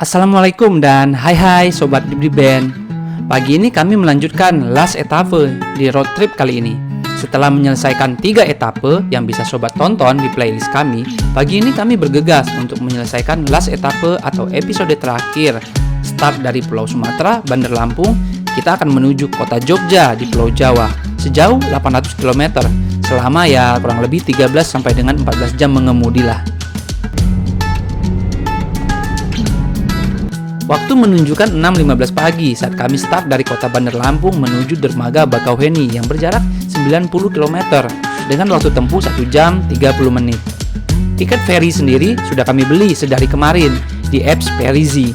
Assalamualaikum dan hai Sobat Dibdi Band. Pagi ini kami melanjutkan last etape di road trip kali ini. Setelah menyelesaikan 3 etape yang bisa Sobat tonton di playlist kami, pagi ini kami bergegas untuk menyelesaikan last etape atau episode terakhir. Start dari Pulau Sumatera, Bandar Lampung, kita akan menuju kota Jogja di Pulau Jawa sejauh 800 km selama ya kurang lebih 13 sampai dengan 14 jam mengemudi lah. Waktu menunjukkan 6.15 pagi saat kami start dari kota Bandar Lampung menuju dermaga Bakauheni yang berjarak 90 km dengan waktu tempuh 1 jam 30 menit. Tiket ferry sendiri sudah kami beli sedari kemarin di apps Perizi.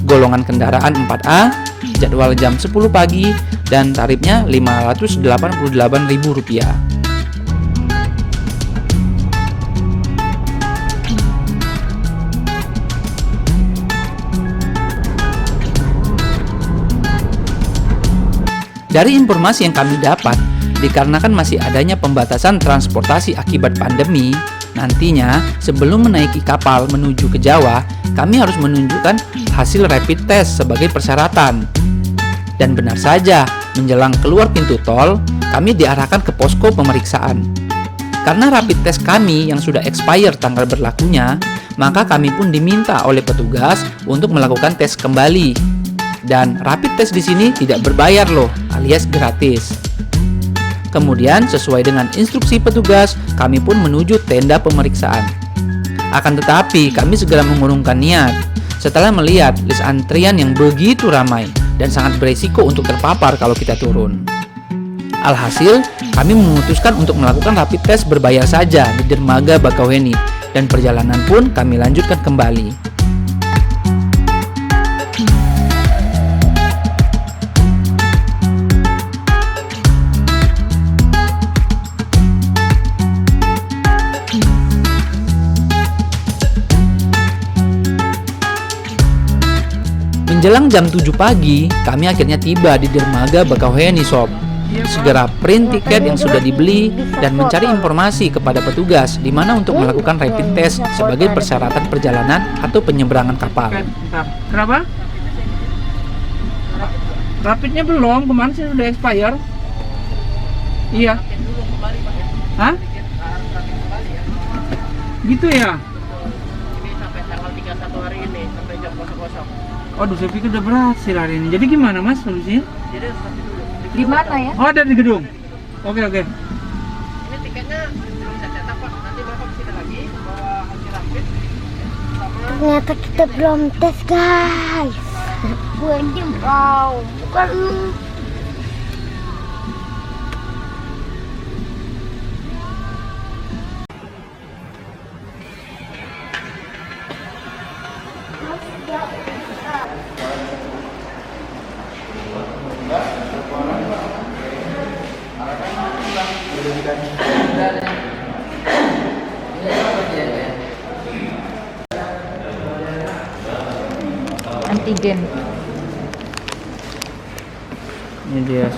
Golongan kendaraan 4A, jadwal jam 10 pagi, dan tarifnya Rp588.000. Dari informasi yang kami dapat, dikarenakan masih adanya pembatasan transportasi akibat pandemi, nantinya sebelum menaiki kapal menuju ke Jawa, kami harus menunjukkan hasil rapid test sebagai persyaratan. Dan benar saja, menjelang keluar pintu tol, kami diarahkan ke posko pemeriksaan. Karena rapid test kami yang sudah expire tanggal berlakunya, maka kami pun diminta oleh petugas untuk melakukan tes kembali. Dan rapid test di sini tidak berbayar loh, alias gratis. Kemudian sesuai dengan instruksi petugas, kami pun menuju tenda pemeriksaan. Akan tetapi kami segera mengurungkan niat setelah melihat list antrian yang begitu ramai dan sangat beresiko untuk terpapar kalau kita turun. Alhasil, kami memutuskan untuk melakukan rapid test berbayar saja di dermaga Bakauheni dan perjalanan pun kami lanjutkan kembali. Menjelang jam 7 pagi, kami akhirnya tiba di dermaga Bakauheni Sob. Segera print tiket yang sudah dibeli dan mencari informasi kepada petugas di mana untuk melakukan rapid test sebagai persyaratan perjalanan atau penyeberangan kapal. Kenapa? Rapidnya belum, kemarin sih sudah expire. Iya. Hah? Gitu ya? Ini sampai tanggal 31 hari ini, sampai jam 00. Waduh, saya pikir udah berhasil hari ini. Jadi gimana mas solusinya? Jadi seperti dulu. Di mana ya? Oh, ada di gedung. Oke. Ini tiketnya belum saya cetak Pak. Nanti Bapak kesini lagi bawa hasil rapid sama Ternyata kita belum tes guys. Bukan bukan. Antigen. Ini dia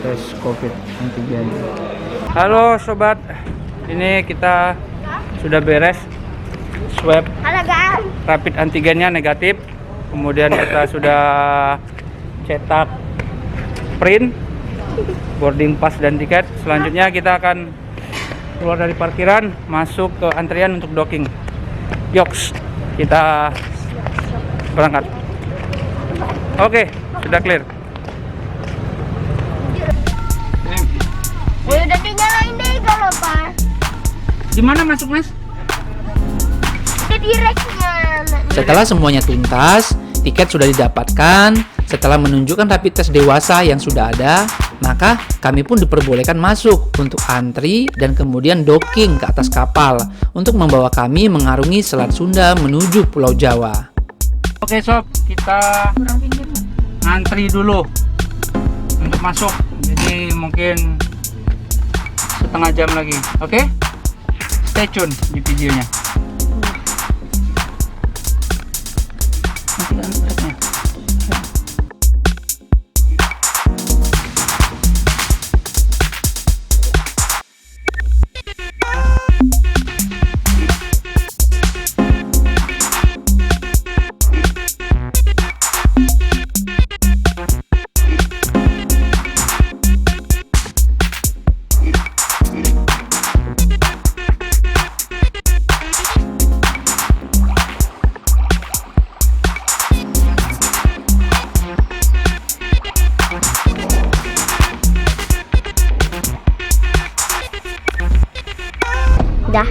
tes COVID antigen. Halo sobat, ini kita sudah beres swab Halo guys. rapid antigennya negatif. Kemudian kita sudah cetak print boarding pass dan tiket. Selanjutnya kita akan keluar dari parkiran, masuk ke antrian untuk docking. Yoks, kita berangkat. Oke, sudah clear. Udah dinyalain deh kalau Pak. Gimana masuk mas? Udah direknya. Setelah semuanya tuntas, tiket sudah didapatkan. Setelah menunjukkan rapid test dewasa yang sudah ada, maka kami pun diperbolehkan masuk untuk antri dan kemudian docking ke atas kapal untuk membawa kami mengarungi Selat Sunda menuju Pulau Jawa. Oke sob, kita antri dulu untuk masuk. Jadi mungkin setengah jam lagi. Oke? Stay tune di videonya. Matikan truknya. Dah.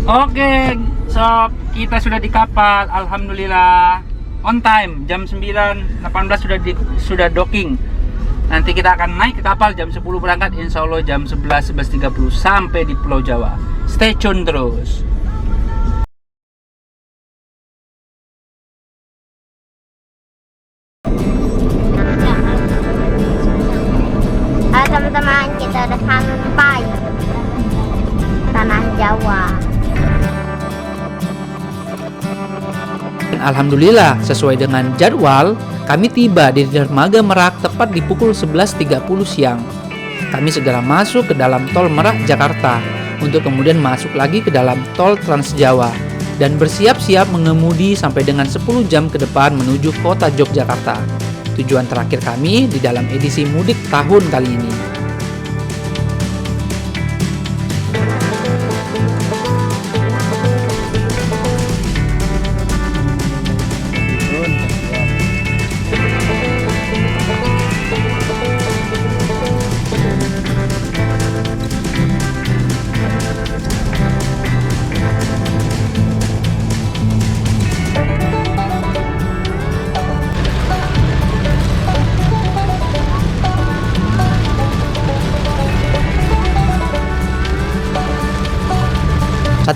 Oke, sob, kita sudah di kapal. Alhamdulillah. On time, jam 9.18 sudah docking. Nanti kita akan naik ke kapal jam 10 berangkat, insya Allah jam 11.30 sampai di Pulau Jawa. Stay tune terus. Teman-teman, kita udah sampai tanah Jawa. Alhamdulillah, sesuai dengan jadwal, kami tiba di dermaga Merak tepat di pukul 11.30 siang. Kami segera masuk ke dalam tol Merak Jakarta untuk kemudian masuk lagi ke dalam tol Trans Jawa dan bersiap-siap mengemudi sampai dengan 10 jam ke depan menuju kota Yogyakarta. Tujuan terakhir kami di dalam edisi mudik tahun kali ini.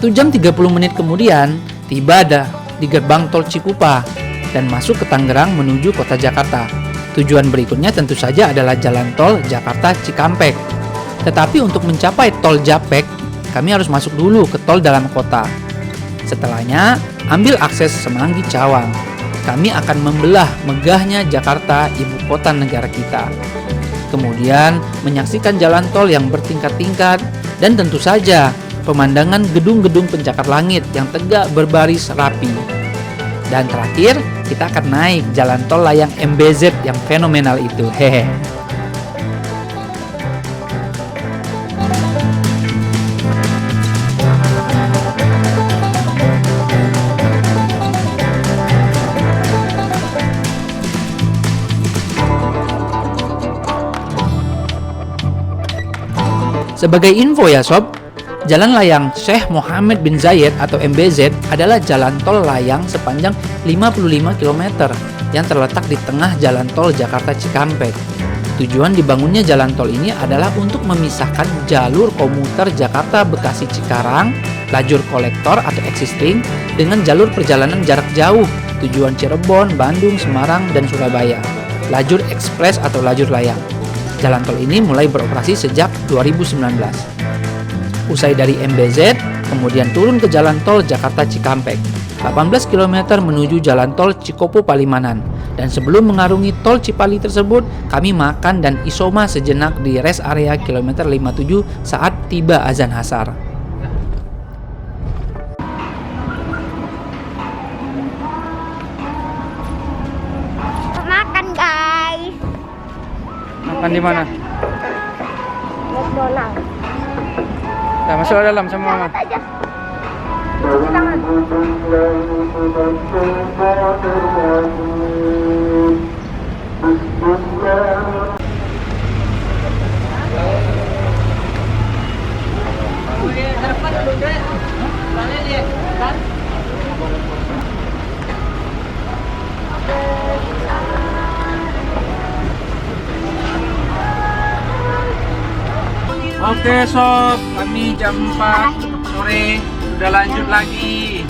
Satu jam 30 menit kemudian, tiba di gerbang tol Cikupa dan masuk ke Tangerang menuju kota Jakarta. Tujuan berikutnya tentu saja adalah jalan tol Jakarta Cikampek. Tetapi untuk mencapai tol Japek, kami harus masuk dulu ke tol dalam kota. Setelahnya, ambil akses Semanggi Cawang. Kami akan membelah megahnya Jakarta, ibu kota negara kita. Kemudian, menyaksikan jalan tol yang bertingkat-tingkat dan tentu saja pemandangan gedung-gedung pencakar langit yang tegak berbaris rapi. Dan terakhir, kita akan naik jalan tol layang MBZ yang fenomenal itu. Hehe. Sebagai info ya sob, Jalan Layang Syekh Muhammad bin Zayed atau MBZ adalah jalan tol layang sepanjang 55 km yang terletak di tengah jalan tol Jakarta Cikampek. Tujuan dibangunnya jalan tol ini adalah untuk memisahkan jalur komuter Jakarta Bekasi Cikarang, lajur kolektor atau existing, dengan jalur perjalanan jarak jauh tujuan Cirebon, Bandung, Semarang, dan Surabaya, lajur ekspres atau lajur layang. Jalan tol ini mulai beroperasi sejak 2019. Usai dari MBZ, kemudian turun ke jalan tol Jakarta Cikampek, 18 km menuju jalan tol Cikopo Palimanan. Dan sebelum mengarungi tol Cipali tersebut, kami makan dan isoma sejenak di rest area kilometer 57 saat tiba azan Asar. Makan guys. Makan di mana? McDonald. Nah, masuk ke dalam sama mama. Aja. Cuci tangan. Oke sob, kami jam 4 sore sudah lanjut lagi.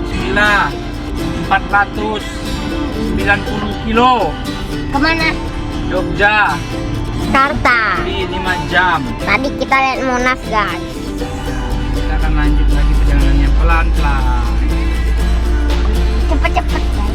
Bismillah, 490 kilo Kemana? Jogja Jakarta. di 5 jam. Tadi kita lihat Monas guys. Kita akan lanjut lagi perjalanannya pelan-pelan. Cepet-cepet guys.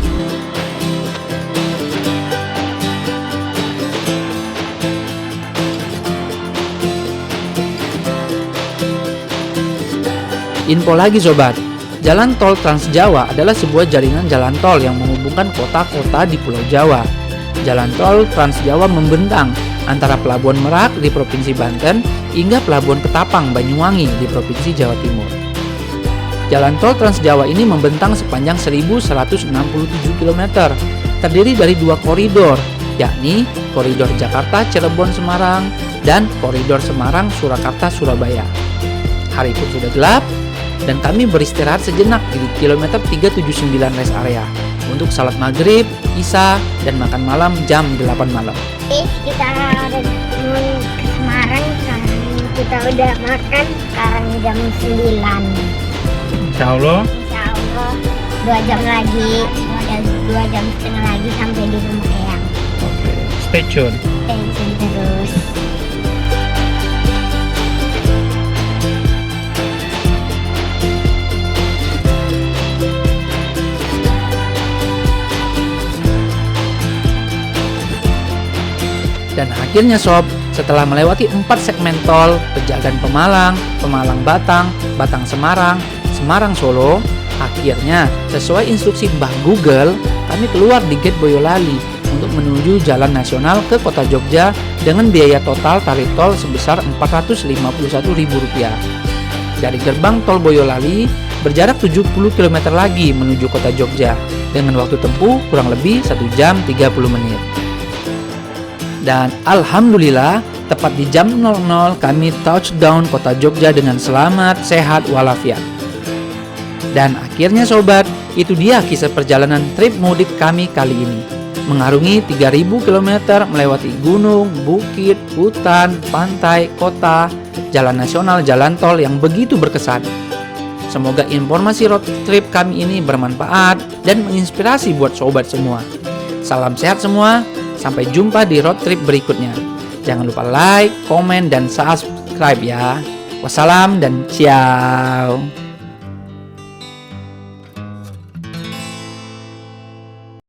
Info lagi sobat, Jalan Tol Trans Jawa adalah sebuah jaringan jalan tol yang menghubungkan kota-kota di Pulau Jawa. Jalan tol Trans Jawa membentang antara Pelabuhan Merak di Provinsi Banten hingga Pelabuhan Ketapang Banyuwangi di Provinsi Jawa Timur. Jalan tol Trans Jawa ini membentang sepanjang 1167 km, terdiri dari 2 koridor, yakni koridor Jakarta Cirebon Semarang dan koridor Semarang Surakarta Surabaya. Hari pun sudah gelap dan kami beristirahat sejenak di kilometer 379 rest area untuk salat maghrib, isya, dan makan malam jam 8 malam. Kita udah mau ke Semarang, sekarang kita udah makan, sekarang jam 9. Insya Allah. Insya Allah 2 jam lagi, 2 jam setengah lagi sampai di rumah Eyang. Oke, stay tune. Stay tune terus. Dan akhirnya sob, setelah melewati 4 segmen tol, Pejagan Pemalang, Pemalang Batang, Batang Semarang, Semarang Solo, akhirnya sesuai instruksi Mbah Google, kami keluar di gate Boyolali untuk menuju jalan nasional ke kota Jogja dengan biaya total tarif tol sebesar Rp451.000. Dari gerbang tol Boyolali berjarak 70 km lagi menuju kota Jogja dengan waktu tempuh kurang lebih 1 jam 30 menit. Dan alhamdulillah, tepat di jam 00 kami touchdown kota Jogja dengan selamat, sehat, walafiat. Dan akhirnya sobat, itu dia kisah perjalanan trip mudik kami kali ini. Mengarungi 3000 km melewati gunung, bukit, hutan, pantai, kota, jalan nasional, jalan tol yang begitu berkesan. Semoga informasi road trip kami ini bermanfaat dan menginspirasi buat sobat semua. Salam sehat semua. Sampai jumpa di road trip berikutnya. Jangan lupa like, komen, dan subscribe ya. Wassalam dan ciao.